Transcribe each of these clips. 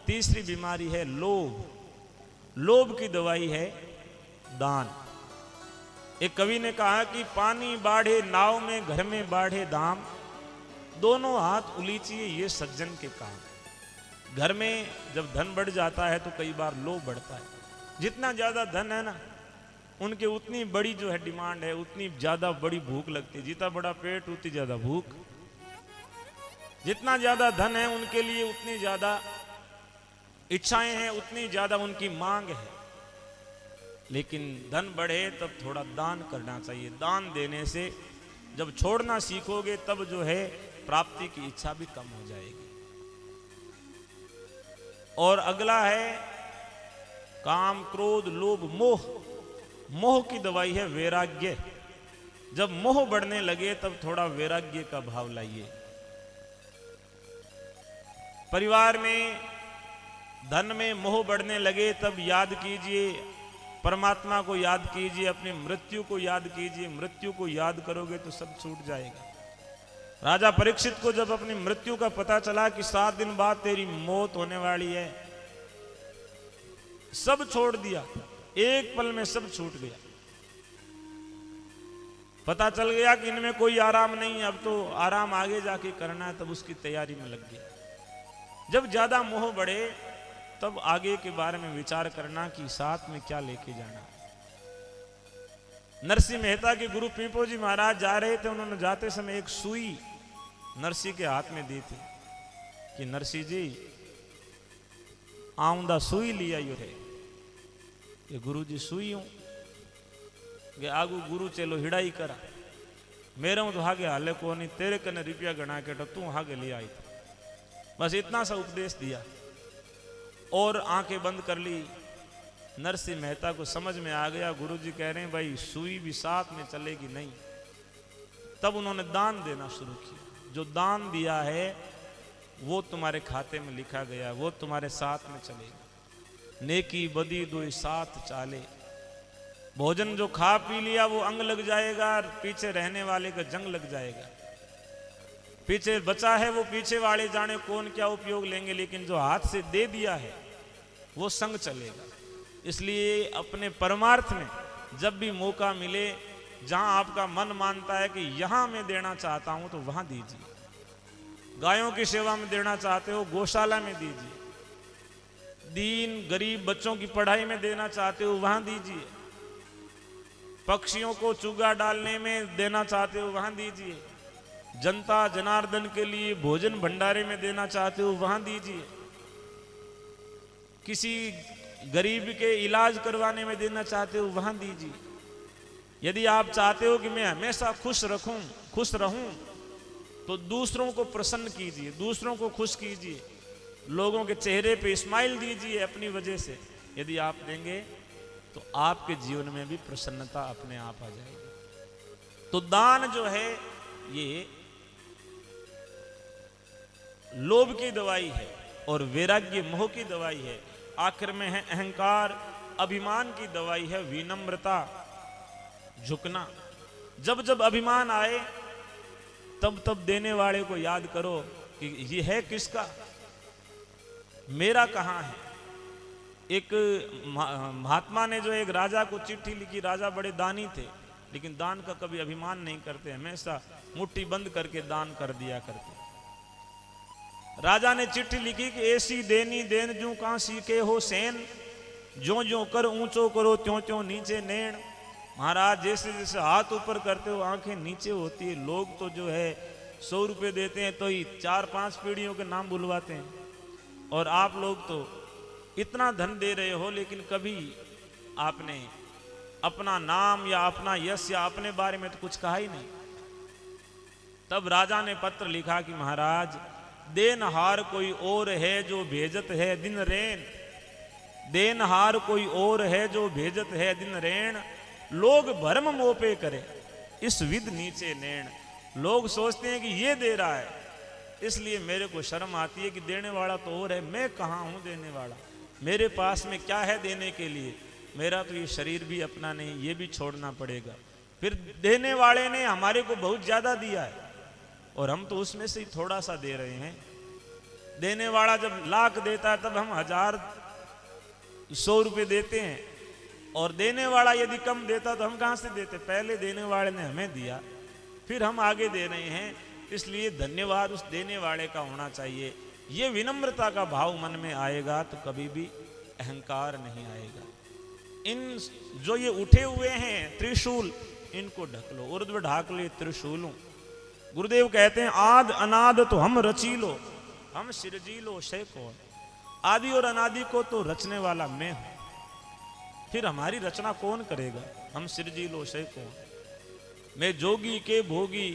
तीसरी बीमारी है लोभ। लोभ की दवाई है दान। एक कवि ने कहा कि पानी बाढ़े नाव में, घर में बाढ़े दाम, दोनों हाथ उलीचिए ये सज्जन के काम। घर में जब धन बढ़ जाता है तो कई बार लोभ बढ़ता है। जितना ज्यादा धन है ना, उनके उतनी बड़ी जो है डिमांड है, उतनी ज्यादा बड़ी भूख लगती है। जितना बड़ा पेट उतनी ज्यादा भूख। जितना ज्यादा धन है उनके लिए उतनी ज्यादा इच्छाएं हैं, उतनी ज्यादा उनकी मांग है। लेकिन धन बढ़े तब थोड़ा दान करना चाहिए। दान देने से जब छोड़ना सीखोगे तब जो है प्राप्ति की इच्छा भी कम हो जाएगी। और अगला है काम, क्रोध, लोभ, मोह। मोह की दवाई है वैराग्य। जब मोह बढ़ने लगे तब थोड़ा वैराग्य का भाव लाइए। परिवार में धन में मोह बढ़ने लगे तब याद कीजिए परमात्मा को, याद कीजिए अपनी मृत्यु को, याद कीजिए। मृत्यु को याद करोगे तो सब छूट जाएगा। राजा परीक्षित को जब अपनी मृत्यु का पता चला कि 7 दिन बाद तेरी मौत होने वाली है, सब छोड़ दिया। एक पल में सब छूट गया। पता चल गया कि इनमें कोई आराम नहीं, अब तो आराम आगे जाके करना है, तब उसकी तैयारी में लग गया। जब ज्यादा मोह बढ़े तब आगे के बारे में विचार करना कि साथ में क्या लेके जाना। नरसिंह मेहता के गुरु पीपो जी महाराज जा रहे थे। उन्होंने जाते समय एक सुई नरसिंह के हाथ में दी थी कि नरसिंह जी आऊंदा सुई लिया यो रे। ये गुरु जी सुई हूं कि आगू गुरु चलो हिड़ाई करा। मेरे हूं तो हागे हाले को नहीं, तेरे कने रुपया गणा के तो तू हागे ले आई था। बस इतना सा उपदेश दिया और आंखें बंद कर ली। नरसिंह मेहता को समझ में आ गया गुरुजी कह रहे हैं भाई सुई भी साथ में चलेगी नहीं। तब उन्होंने दान देना शुरू किया। जो दान दिया है वो तुम्हारे खाते में लिखा गया, वो तुम्हारे साथ में चलेगा। नेकी बदी दो साथ चाले। भोजन जो खा पी लिया वो अंग लग जाएगा, पीछे रहने वाले का जंग लग जाएगा। पीछे बचा है वो पीछे वाले जाने कौन क्या उपयोग लेंगे, लेकिन जो हाथ से दे दिया है वो संग चलेगा। इसलिए अपने परमार्थ में जब भी मौका मिले, जहां आपका मन मानता है कि यहां मैं देना चाहता हूं तो वहां दीजिए। गायों की सेवा में देना चाहते हो गौशाला में दीजिए। दीन गरीब बच्चों की पढ़ाई में देना चाहते हो वहां दीजिए। पक्षियों को चुगा डालने में देना चाहते हो वहां दीजिए। जनता जनार्दन के लिए भोजन भंडारे में देना चाहते हो वहां दीजिए। किसी गरीब के इलाज करवाने में देना चाहते हो वहां दीजिए। यदि आप चाहते हो कि मैं हमेशा खुश रहूं तो दूसरों को प्रसन्न कीजिए, दूसरों को खुश कीजिए। लोगों के चेहरे पे स्माइल दीजिए अपनी वजह से। यदि आप देंगे तो आपके जीवन में भी प्रसन्नता अपने आप आ जाएगी। तो दान जो है ये लोभ की दवाई है और वैराग्य मोह की दवाई है। आखिर में है अहंकार, अभिमान की दवाई है विनम्रता, झुकना। जब जब अभिमान आए तब तब देने वाले को याद करो कि ये है किसका, मेरा कहां है। एक महात्मा ने जो एक राजा को चिट्ठी लिखी। राजा बड़े दानी थे लेकिन दान का कभी अभिमान नहीं करते, हमेशा मुट्ठी बंद करके दान कर दिया करते। राजा ने चिट्ठी लिखी कि ऐसी देनी देन जू कहां सीखे हो सेन, जो जो कर ऊंचो करो त्यों त्यों नीचे नेण। महाराज जैसे जैसे हाथ ऊपर करते हो आंखें नीचे होती है। लोग तो जो है 100 रुपये देते हैं तो ही 4-5 पीढ़ियों के नाम बुलवाते हैं, और आप लोग तो इतना धन दे रहे हो लेकिन कभी आपने अपना नाम या अपना यश या अपने बारे में तो कुछ कहा ही नहीं। तब राजा ने पत्र लिखा कि महाराज देनहार कोई और है जो भेजत है दिन रेन। देनहार कोई और है जो भेजत है दिन रेन। लोग भरम मोपे करे इस विद नीचे नैण। लोग सोचते हैं कि ये दे रहा है, इसलिए मेरे को शर्म आती है कि देने वाला तो और है, मैं कहाँ हूँ देने वाला। मेरे पास में क्या है देने के लिए। मेरा तो ये शरीर भी अपना नहीं, ये भी छोड़ना पड़ेगा। फिर देने वाले ने हमारे को बहुत ज्यादा दिया है और हम तो उसमें से ही थोड़ा सा दे रहे हैं। देने वाला जब लाख देता है तब हम 1000 100 रुपये देते हैं, और देने वाला यदि कम देता तो हम कहाँ से देते? पहले देने वाले ने हमें दिया, फिर हम आगे दे रहे हैं, इसलिए धन्यवाद उस देने वाले का होना चाहिए। ये विनम्रता का भाव मन में आएगा तो कभी भी अहंकार नहीं आएगा। इन जो ये उठे हुए हैं त्रिशूल, इनको ढक लो, ऊर्ध्व ढाक ले त्रिशूलों। गुरुदेव कहते हैं आद अनाद तो हम रची लो, हम सिरजी लो शय कौन। आदि और अनादि को तो रचने वाला मैं हूं, फिर हमारी रचना कौन करेगा? हम सिरजी लो शय कौन। मैं जोगी के भोगी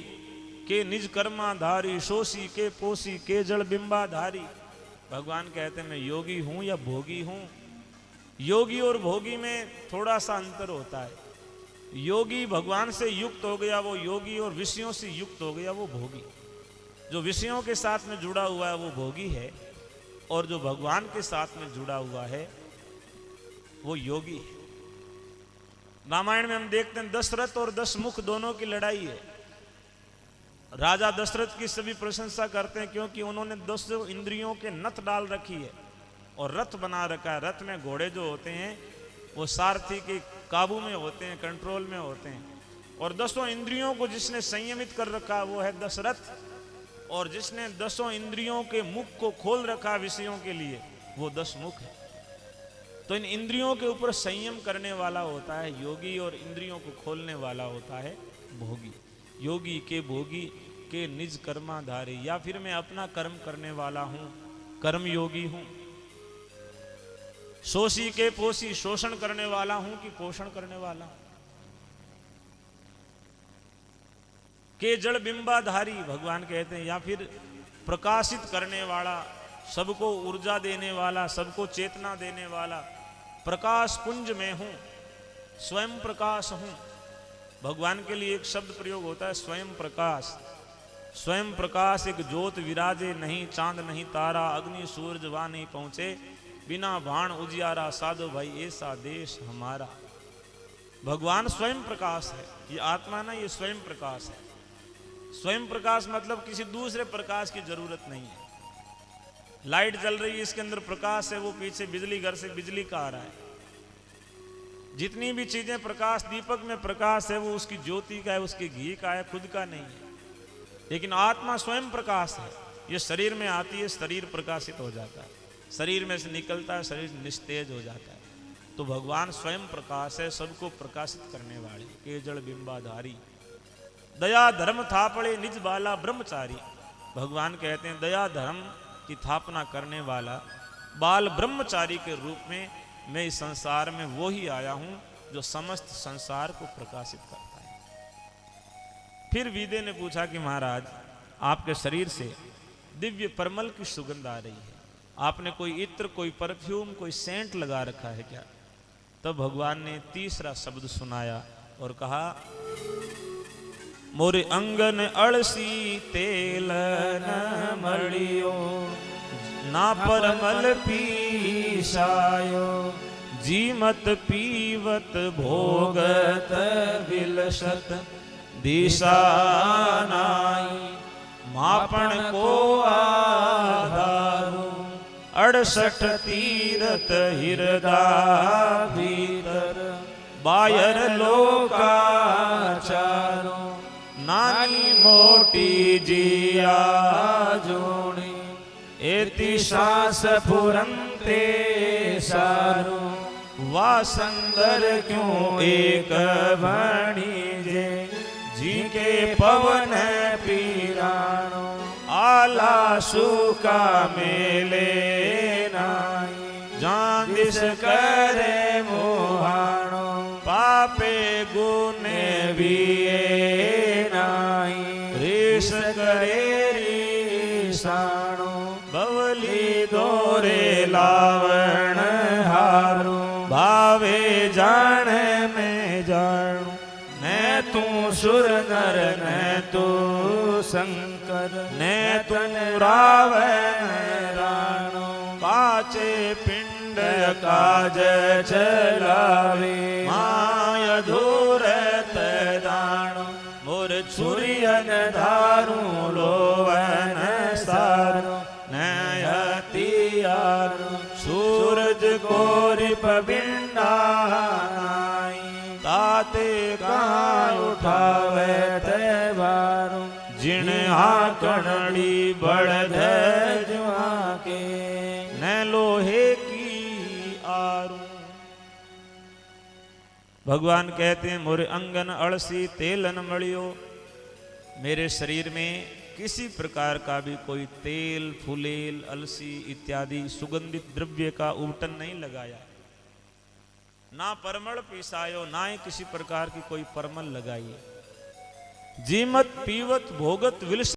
के निज कर्माधारी, शोषी के पोषी के जड़ बिंबाधारी। भगवान कहते हैं मैं योगी हूं या भोगी हूं। योगी और भोगी में थोड़ा सा अंतर होता है। योगी भगवान से युक्त हो गया वो योगी, और विषयों से युक्त हो गया वो भोगी। जो विषयों के साथ में जुड़ा हुआ है वो भोगी है, और जो भगवान के साथ में जुड़ा हुआ है वो योगी है। रामायण में हम देखते हैं दशरथ और दशमुख दोनों की लड़ाई है। राजा दशरथ की सभी प्रशंसा करते हैं क्योंकि उन्होंने 10 इंद्रियों के नथ डाल रखी है और रथ बना रखा है। रथ में घोड़े जो होते हैं वो सारथी के काबू में होते हैं, कंट्रोल में होते हैं। और 10 इंद्रियों को जिसने संयमित कर रखा वो है दशरथ, और जिसने 10 इंद्रियों के मुख को खोल रखा विषयों के लिए वो दशमुख है। तो इन इंद्रियों के ऊपर संयम करने वाला होता है योगी, और इंद्रियों को खोलने वाला होता है भोगी। योगी के भोगी के निज कर्माधारी, या फिर मैं अपना कर्म करने वाला हूं, कर्म योगी हूं। शोषी के पोषी, शोषण करने वाला हूं कि पोषण करने वाला। के जड़ बिंबाधारी, भगवान कहते हैं, या फिर प्रकाशित करने वाला, सबको ऊर्जा देने वाला, सबको चेतना देने वाला। प्रकाश पुंज में हूं, स्वयं प्रकाश हूं। भगवान के लिए एक शब्द प्रयोग होता है स्वयं प्रकाश। स्वयं प्रकाश एक ज्योत विराजे, नहीं चांद नहीं तारा, अग्नि सूरज वहां नहीं पहुंचे, बिना बाण उजियारा, साधो भाई ऐसा देश हमारा। भगवान स्वयं प्रकाश है। ये आत्मा ना, ये स्वयं प्रकाश है। स्वयं प्रकाश मतलब किसी दूसरे प्रकाश की जरूरत नहीं है। लाइट जल रही है, इसके अंदर प्रकाश है, वो पीछे बिजली, घर से बिजली का आ रहा है। जितनी भी चीजें प्रकाश, दीपक में प्रकाश है, वो उसकी ज्योति का है, उसके घी का है, खुद का नहीं है। लेकिन आत्मा स्वयं प्रकाश है। ये शरीर में आती है, शरीर प्रकाशित हो जाता है, शरीर में से निकलता है, शरीर निस्तेज हो जाता है। तो भगवान स्वयं प्रकाश है, सबको प्रकाशित करने वाले, के जड़ बिंबाधारी। दया धर्म थापड़े निज बाला ब्रह्मचारी। भगवान कहते हैं दया धर्म की स्थापना करने वाला बाल ब्रह्मचारी के रूप में मैं इस संसार में वो ही आया हूं जो समस्त संसार को प्रकाशित करता है। फिर वीदे ने पूछा कि महाराज, आपके शरीर से दिव्य परमल की सुगंध आ रही है, आपने कोई इत्र, कोई परफ्यूम, कोई सेंट लगा रखा है क्या? तब भगवान ने तीसरा शब्द सुनाया और कहा, मोरे अंगन अड़सी तेल न मड़ियो, ना परमल पीसायो, जीमत पीवत भोगत विलसत दिशा नाई, मापन को आधारू 68 तीरथ हिरदा भीतर, बायर लोकाचारो, नानी मोटी जिया जोड़ी, एति सास फुरंते सारो, वासंदर क्यों एक भणीजे, जी के पवन पीराणो, आला सुका मेले नाई, जांदिस करे मोहाणो, पापे गुने विये नाई, ऋष करे ऋषाणो, बवली दोरे लावण हारो, भावे जान में जाणू, न तू सुर नर न तू शंकर, न तू रावण राणो, पाचे पिंड काज चलावे, माय धूरत दाणो, मोर छुरियन धारू लोवन सारो, नया सूरज को रिपबिंडाई ताते कहाँ उठावे ते बारू जिन आकड़ी बढ़ जुआ के न लोहे की आरू। भगवान कहते हैं मोरे अंगन अड़सी तेलन मलियो, मेरे शरीर में किसी प्रकार का भी कोई तेल फुलेल अलसी इत्यादि सुगंधित द्रव्य का उबटन नहीं लगाया, ना परमल पिसायो, ना ही किसी प्रकार की कोई परमल लगाई। जीमत पीवत भोगत विलस